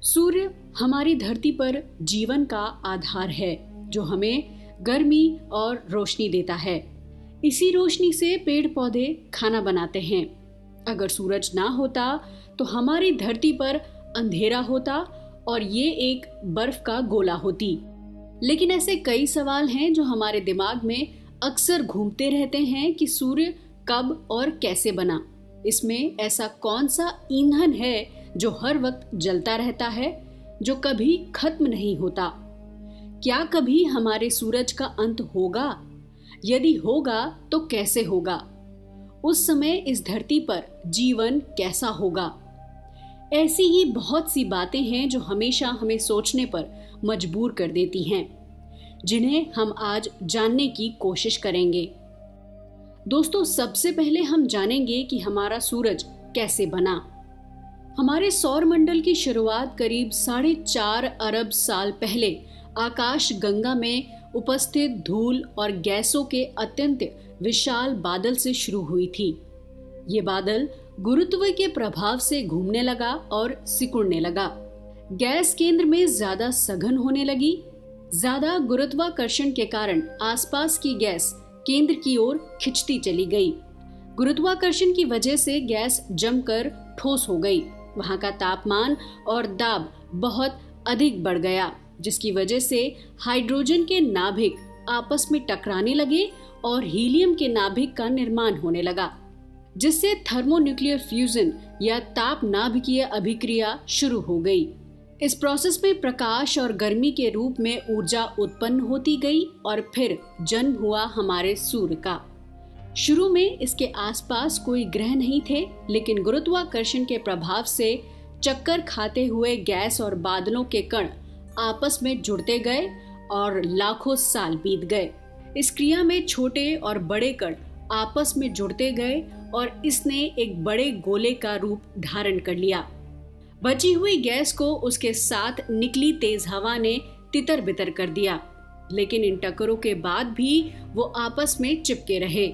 सूर्य हमारी धरती पर जीवन का आधार है, जो हमें गर्मी और रोशनी देता है। इसी रोशनी से पेड़ पौधे खाना बनाते हैं। अगर सूरज ना होता तो हमारी धरती पर अंधेरा होता और ये एक बर्फ का गोला होती। लेकिन ऐसे कई सवाल हैं जो हमारे दिमाग में अक्सर घूमते रहते हैं कि सूर्य कब और कैसे बना। इसमें ऐसा कौन सा ईंधन है जो हर वक्त जलता रहता है, जो कभी खत्म नहीं होता? क्या कभी हमारे सूरज का अंत होगा? यदि होगा तो कैसे होगा? उस समय इस धरती पर जीवन कैसा होगा? ऐसी ही बहुत सी बातें हैं जो हमेशा हमें सोचने पर मजबूर कर देती हैं, जिन्हें हम आज जानने की कोशिश करेंगे। दोस्तों, सबसे पहले हम जानेंगे कि हमारा सूरज कैसे बना। हमारे सौर मंडल की शुरुआत करीब 4.5 अरब साल पहले आकाश गंगा में उपस्थित धूल और गैसों के अत्यंत विशाल बादल से शुरू हुई थी। ये बादल गुरुत्व के प्रभाव से घूमने लगा और सिकुड़ने लगा। गैस केंद्र में ज्यादा सघन होने लगी। ज्यादा गुरुत्वाकर्षण के कारण आसपास की गैस केंद्र की ओर खिंचती चली गई। गुरुत्वाकर्षण की वजह से गैस जमकर ठोस हो गई। वहां का तापमान और दाब बहुत अधिक बढ़ गया, जिसकी वजह से हाइड्रोजन के नाभिक आपस में टकराने लगे और हीलियम के नाभिक का निर्माण होने लगा, जिससे थर्मोन्यूक्लियर फ्यूजन या ताप नाभिकीय अभिक्रिया शुरू हो गई। इस प्रोसेस में प्रकाश और गर्मी के रूप में ऊर्जा उत्पन्न होती गई और फिर जन्म हुआ हमारे सूर्य का। शुरू में इसके आसपास कोई ग्रह नहीं थे, लेकिन गुरुत्वाकर्षण के प्रभाव से चक्कर खाते हुए गैस और बादलों के कण आपस में जुड़ते गए और लाखों साल बीत गए। इस क्रिया में छोटे और बड़े कण आपस में जुड़ते गए और इसने एक बड़े गोले का रूप धारण कर लिया। बची हुई गैस को उसके साथ निकली तेज हवा ने तितर बितर कर दिया, लेकिन इन टक्करों के बाद भी वो आपस में चिपके रहे।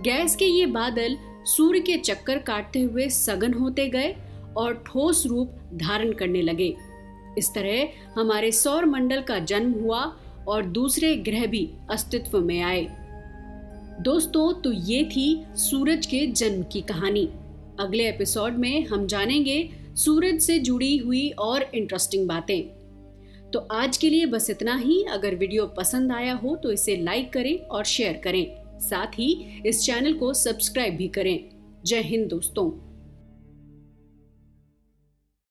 गैस के ये बादल सूर्य के चक्कर काटते हुए सघन होते गए और ठोस रूप धारण करने लगे। इस तरह हमारे सौर मंडल का जन्म हुआ और दूसरे ग्रह भी अस्तित्व में आए। दोस्तों, तो ये थी सूरज के जन्म की कहानी। अगले एपिसोड में हम जानेंगे सूरज से जुड़ी हुई और इंटरेस्टिंग बातें। तो आज के लिए बस इतना ही। अगर वीडियो पसंद आया हो तो इसे लाइक करें और शेयर करें। साथ ही इस चैनल को सब्सक्राइब भी करें। जय हिंद दोस्तों।